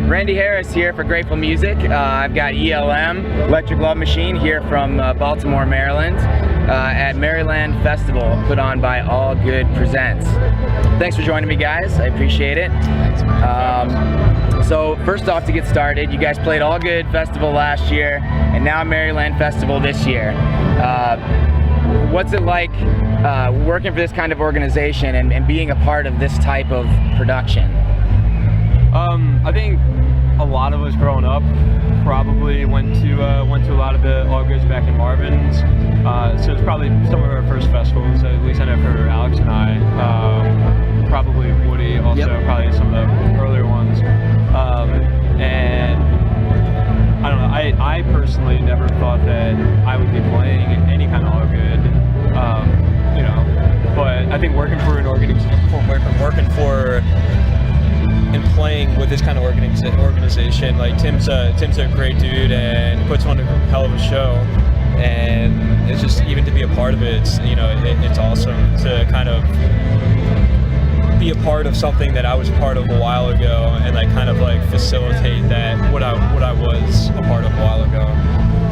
Randy Harris here for Grateful Music. I've got ELM, Electric Love Machine, here from Baltimore, Maryland, at Maryland Festival, put on by All Good Presents. Thanks for joining me, guys. I appreciate it. Thanks, man. So first off, to get started, you guys played All Good Festival last year, and now Maryland Festival this year. What's it like working for this kind of organization and being a part of this type of production? I think a lot of us growing up probably went to a lot of the All Goods back in Marvin's. So it's probably some of our first festivals. At least I know for Alex and I. Probably Woody also. Yep. Probably some of the earlier ones. And I don't know. I personally never thought that I would be playing any kind of All Good. You know, but I think working for an working for and playing with this kind of organization, like Tim's a great dude and puts on a hell of a show, and it's just, even to be a part of it, it's, you know, it's awesome to kind of be a part of something that I was a part of a while ago, and like kind of like facilitate that what I was a part of a while ago.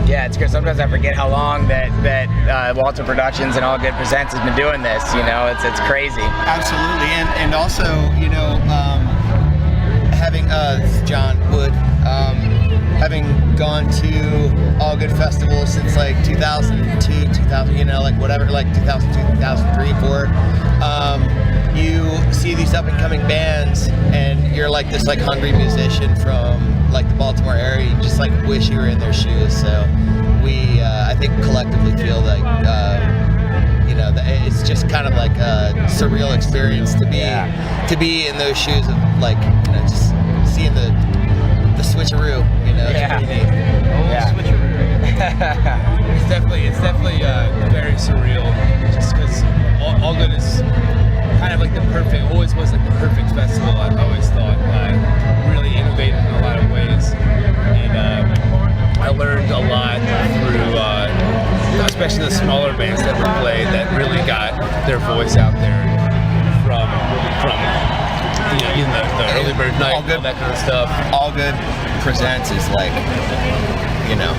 Yeah, it's because sometimes I forget how long that Walter Productions and All Good Presents has been doing this. You know, it's crazy. Absolutely, and also, you know, having this is John Wood, having gone to All Good Festival since like 2002, 2000, you know, like whatever, like 2002, 2003, 2004. You see these up and coming bands, and you're like this like hungry musician from like the Baltimore area. You just like wish you were in their shoes. So we, I think, collectively feel like, you know, it's just kind of like a surreal experience to be in those shoes of, like, you know, just seeing the switcheroo, you know. Yeah. It's pretty neat. Switcheroo. It's definitely very surreal, just because All Good is kind of like the perfect, always was like the perfect festival. I've always thought really innovative in a lot of ways, and I learned a lot through, especially the smaller bands that were played that really got their voice out there from you know, even the early bird night, all that kind of stuff. All Good Presents is like, you know,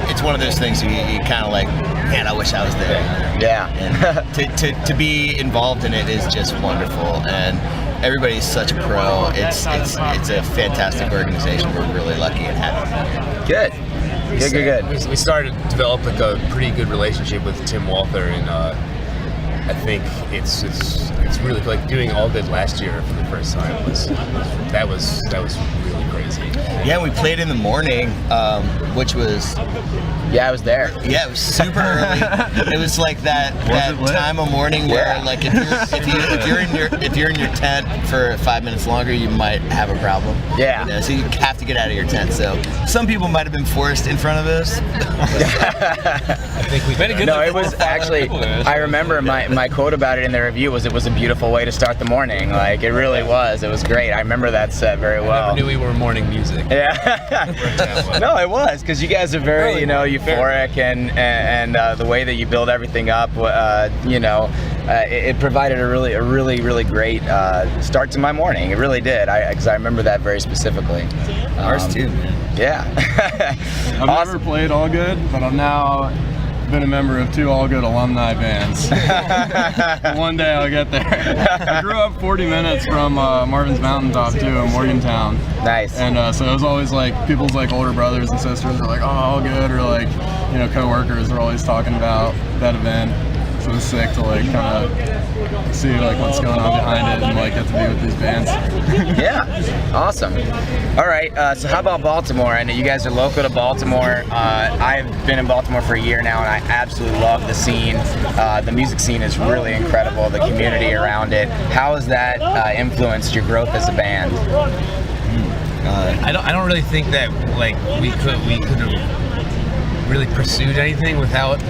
it's one of those things you kind of like, man, I wish I was there. Yeah. And to be involved in it is just wonderful, and everybody's such a pro. It's a fantastic organization. We're really lucky and happy. Good. We started to develop like a pretty good relationship with Tim Walther, and I think it's really like doing All Good last year for the first time was really crazy. Yeah, we played in the morning, which was. Yeah, I was there. Yeah, it was super early. It was like that time of morning where, like, if you're in your tent for 5 minutes longer, you might have a problem. Yeah. You know, so you have to get out of your tent. So some people might have been forced in front of us. I think we did. No, it was actually. I remember my quote about it in the review was, it was a beautiful way to start the morning. Like, it really was. It was great. I remember that set very well. I never knew we were morning music. Yeah. No, it was, because you guys are very, you know, euphoric, and the way that you build everything up, you know, it provided a really great start to my morning. It really did, because I remember that very specifically. Ours too. Yeah. I've never played All Good, but I've now been a member of 2 All Good alumni bands. One day I'll get there. I grew up 40 minutes from Marvin's Mountaintop too, in Morgantown. Nice. And so it was always like people's like older brothers and sisters are like, oh, All Good, or like, you know, co-workers are always talking about that event. So it was sick to like kind of see like what's going on behind it and like get to be with these bands. Yeah, awesome. All right, so how about Baltimore? I know you guys are local to Baltimore. I've been in Baltimore for a year now, and I absolutely love the scene. The music scene is really incredible. The community around it. How has that influenced your growth as a band? I don't really think that like we could have really pursued anything without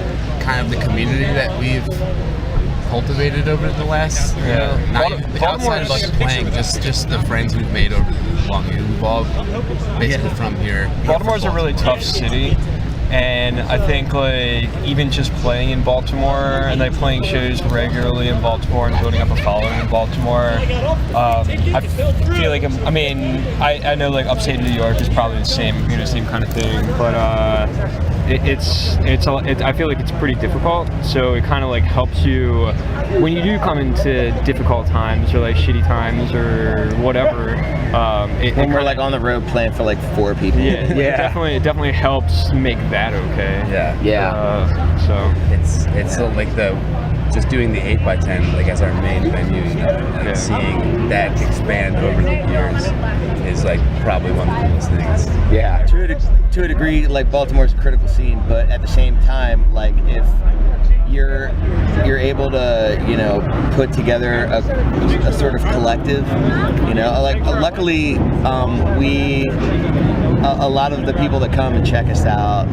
kind of the community that we've cultivated over the last, you know, not even outside of us playing, just the friends we've made over the long years. We've all basically from here. Baltimore's a really tough city, and I think like even just playing in Baltimore and like playing shows regularly in Baltimore and building up a following in Baltimore, I feel like I know like upstate New York is probably the same kind of thing, but I feel like it's pretty difficult. So it kind of like helps you when you do come into difficult times or like shitty times or whatever. When we're like on the road playing for like 4 people. Yeah, it definitely helps make that okay. So it's like just doing the 8x10 like as our main venue, you know, and seeing that expand over the years is like probably one of the coolest things. Yeah, to a degree, like Baltimore's a critical scene, but at the same time, like if you're able to, you know, put together a sort of collective, you know, like luckily a lot of the people that come and check us out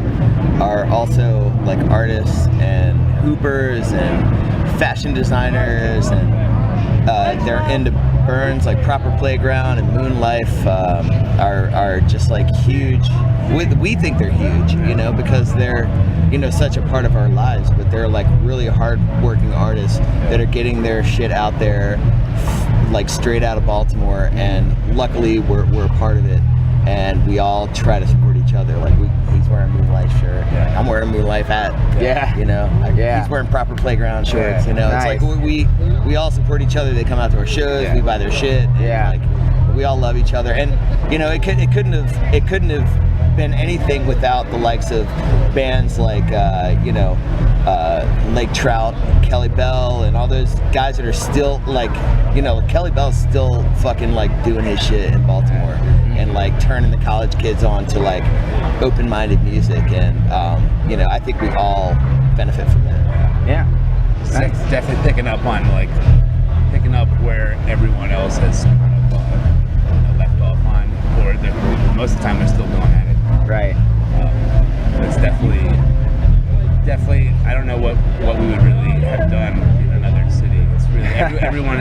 are also like artists and hoopers and fashion designers, and they're into Burns, like Proper Playground and Moon Life are just like huge. We think they're huge, you know, because they're, you know, such a part of our lives, but they're like really hard-working artists that are getting their shit out there like straight out of Baltimore, and luckily we're a part of it, and we all try to support each other. Like he's wearing a Moon Life shirt, I'm wearing a Moon Life hat, you know, he's wearing Proper Playground shorts, you know. Nice. It's like we all support each other. They come out to our shows, we buy their shit, and like we all love each other, and you know, it couldn't have been anything without the likes of bands like you know, Lake Trout and Kelly Bell and all those guys that are still like, you know, Kelly Bell's still fucking like doing his shit in Baltimore and like turning the college kids on to like open-minded music, and you know, I think we all benefit from that. It's definitely picking up where everyone else has kind of left off on, or most of the time they're still going at it. Right. It's definitely. I don't know what we would really have done in another city. It's really everyone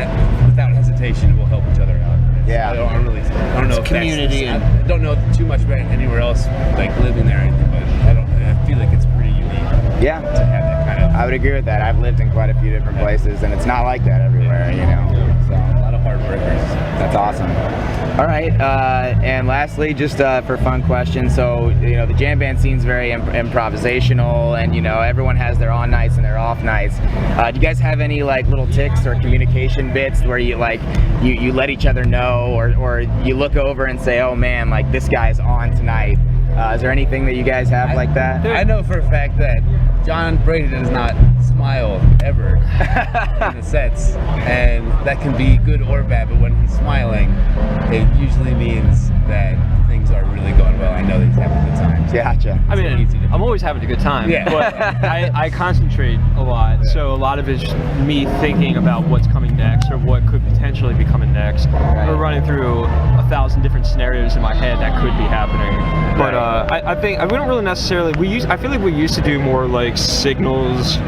without hesitation will help each other out. I don't know if community. I don't know too much about anywhere else like living there or anything, but I feel like it's pretty unique. Yeah. To have that kind of. I would agree with that. I've lived in quite a few different places, and it's not like that everywhere, you know. So a lot of hard workers. That's awesome. All right, and lastly, just for fun questions. So, you know, the jam band scene's very improvisational, and you know, everyone has their on nights and their off nights. Do you guys have any like little tics or communication bits where you like you let each other know, or you look over and say, oh man, like this guy's on tonight? Is there anything that you guys have like that? I know for a fact that John Brady does not smile ever in the sets, and that can be good or bad, but when he's smiling, it usually means that things are really going well. I know that he's having a good time. Gotcha. I mean, I'm always having a good time, but I concentrate a lot, so a lot of it's me thinking about what's coming next or what could potentially be coming next, or running through 1,000 different scenarios in my head that could be happening. But I think we don't really necessarily. I feel like we used to do more like signals,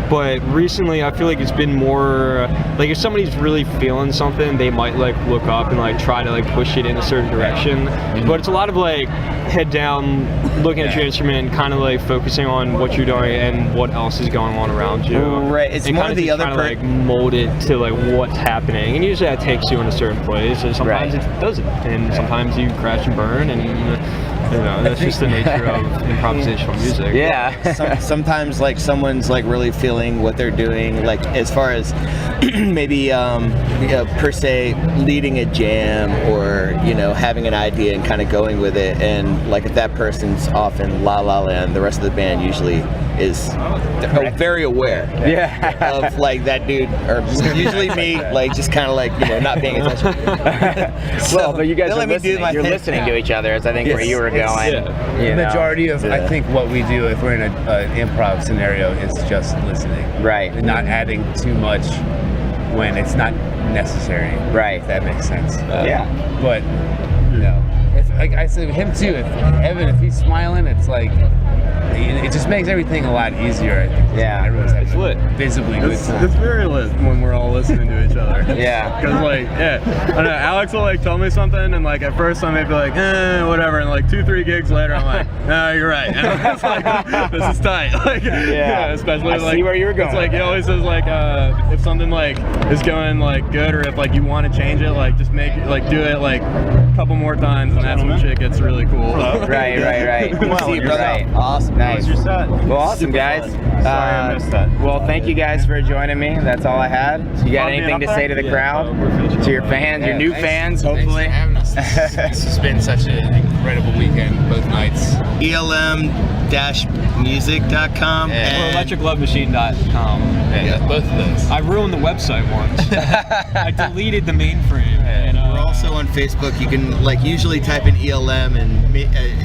but recently I feel like it's been more like if somebody's really feeling something, they might like look up and like try to like push it in a certain direction. But it's a lot of like head down, looking at your instrument, kind of like focusing on what you're doing and what else is going on around you. Right. It's more the other part. Like mold it to like what's happening, and usually that takes you in a certain place, and sometimes it doesn't, and sometimes you crash and burn, and. You know, that's just the nature of improvisational music. Yeah. Sometimes like someone's like really feeling what they're doing, like as far as maybe you know, per se leading a jam, or you know, having an idea and kind of going with it, and like if that person's off in La La Land, the rest of the band usually is very aware of like that dude, or usually me, like just kind of like not paying attention. Well, but you guys they'll are let me do listening. my You're thing. listening to each other. Is I think where you were going. The majority of I think what we do if we're in an improv scenario is just listening, Right. and not adding too much when it's not necessary. Right. If that makes sense. Yeah. But if, like I said, him too. If Evan, if he's smiling, it's like it just makes everything a lot easier. I think. Yeah. Everyone's having It's lit. a visibly good It's time. very lit when we're all listening to each other. Yeah. Because like, I don't know, Alex will like tell me something, and like at first I may be like, whatever, and like 2-3 gigs later I'm like, no, you're right. And I'm just like, this is tight. Like, especially I like, see where you were going it's like he with always says like, if something like is going like good, or if like you want to change it, like just make it, like do it like a couple more times, and that's when shit gets really cool. Right. See you, brother. Right. Awesome. Nice. Your set. Well, awesome, guys. Sorry I missed that. Well, thank you guys for joining me. That's all I had. You got anything to say to the crowd? To your fans, your new fans, hopefully? Thanks for having us. This has been such an incredible weekend, both nights. ELM-music.com Or and electriclovemachine.com. Yeah, both of those. I ruined the website once. I deleted the mainframe. And, we're also on Facebook. You can like usually type in ELM and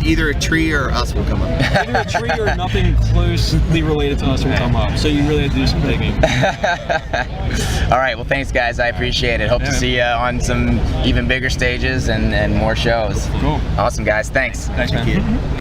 either a tree or us will come up. either a tree or nothing closely related to us will come up. So you really have to do some digging. All right. Well, thanks, guys. I appreciate it. Hope to see you on some even bigger stages and more shows. Cool. Awesome, guys. Thanks. Thanks, man.